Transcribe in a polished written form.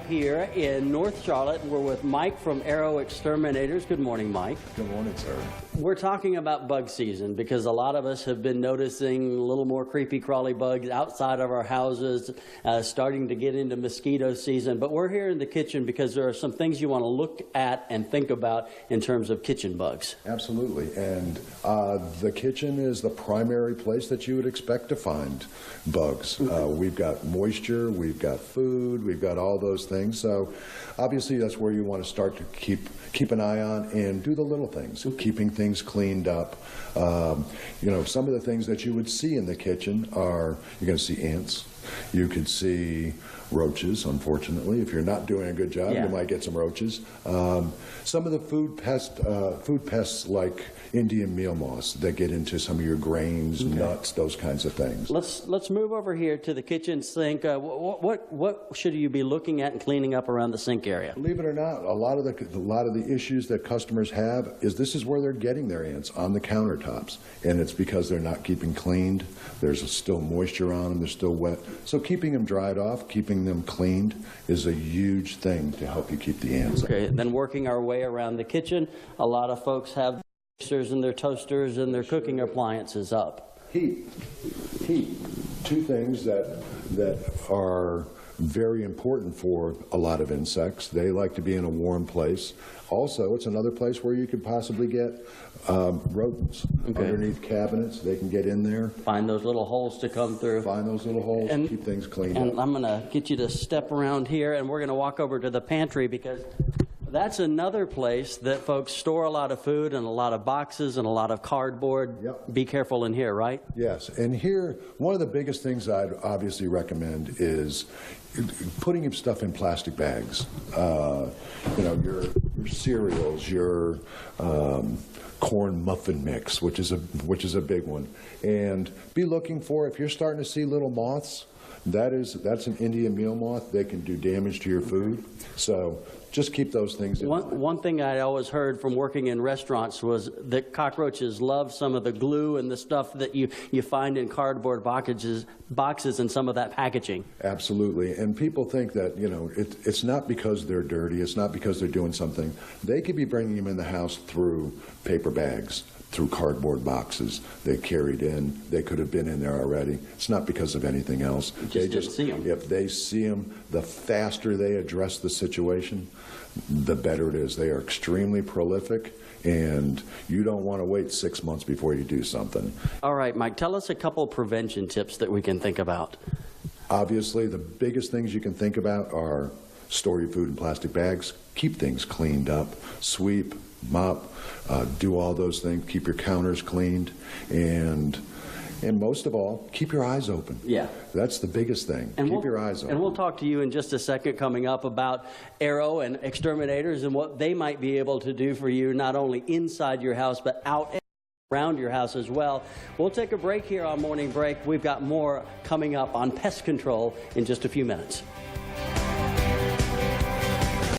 here in North Charlotte. We're with Mike from Arrow Exterminators. Good morning, Mike. Good morning, sir. We're talking about bug season because a lot of us have been noticing a little more creepy crawly bugs outside of our houses, starting to get into mosquito season. But we're here in the kitchen because there are some things you want to look at and think about in terms of kitchen bugs. Absolutely. And the kitchen is the primary place that you would expect to find bugs. We've got moisture, we've got food, we've got all those things. So obviously that's where you want to start to keep an eye on and do the little things, keeping things cleaned up. You know, some of the things that you would see in the kitchen are, you're going to see ants. You could see roaches, unfortunately. If you're not doing a good job, you might get some roaches. Some of the food pests like Indian meal moths that get into some of your grains, nuts, those kinds of things. Let's move over here to the kitchen sink. What should you be looking at and cleaning up around the sink area? Believe it or not, a lot of the issues that customers have is this is where they're getting their ants, on the countertops, and it's because they're not keeping cleaned. There's still moisture on them, they're still wet. So keeping them dried off, keeping them cleaned is a huge thing to help you keep the ants. Okay, then working our way around the kitchen, a lot of folks have mixers and their toasters and their cooking appliances up. Heat. Two things that are very important for a lot of insects. They like to be in a warm place. Also, it's another place where you could possibly get rodents underneath cabinets. They can get in there. Find those little holes to come through. Find those little holes, and keep things clean. And I'm going to get you to step around here, and we're going to walk over to the pantry because that's another place that folks store a lot of food and a lot of boxes and a lot of cardboard. Yep. Be careful in here, right? Yes, and here, one of the biggest things I'd obviously recommend is putting your stuff in plastic bags. You know, your cereals, your corn muffin mix, which is a big one, and be looking for, if you're starting to see little moths, that's an Indian meal moth. They can do damage to your food. So just keep those things in mind. One thing I always heard from working in restaurants was that cockroaches love some of the glue and the stuff that you find in cardboard boxes and some of that packaging. Absolutely. And people think that, you know, it's not because they're dirty. It's not because they're doing something. They could be bringing them in the house through paper bags, through cardboard boxes they carried in. They could have been in there already. It's not because of anything else. They just see them. If they see them, the faster they address the situation, the better it is. They are extremely prolific, and you don't want to wait 6 months before you do something. All right, Mike, tell us a couple prevention tips that we can think about. Obviously, the biggest things you can think about are store your food in plastic bags, keep things cleaned up, sweep, mop, do all those things, keep your counters cleaned, and most of all, keep your eyes open. Yeah. That's the biggest thing. Keep your eyes open. And we'll talk to you in just a second coming up about Arrow and Exterminators and what they might be able to do for you, not only inside your house, but out around your house as well. We'll take a break here on Morning Break. We've got more coming up on pest control in just a few minutes.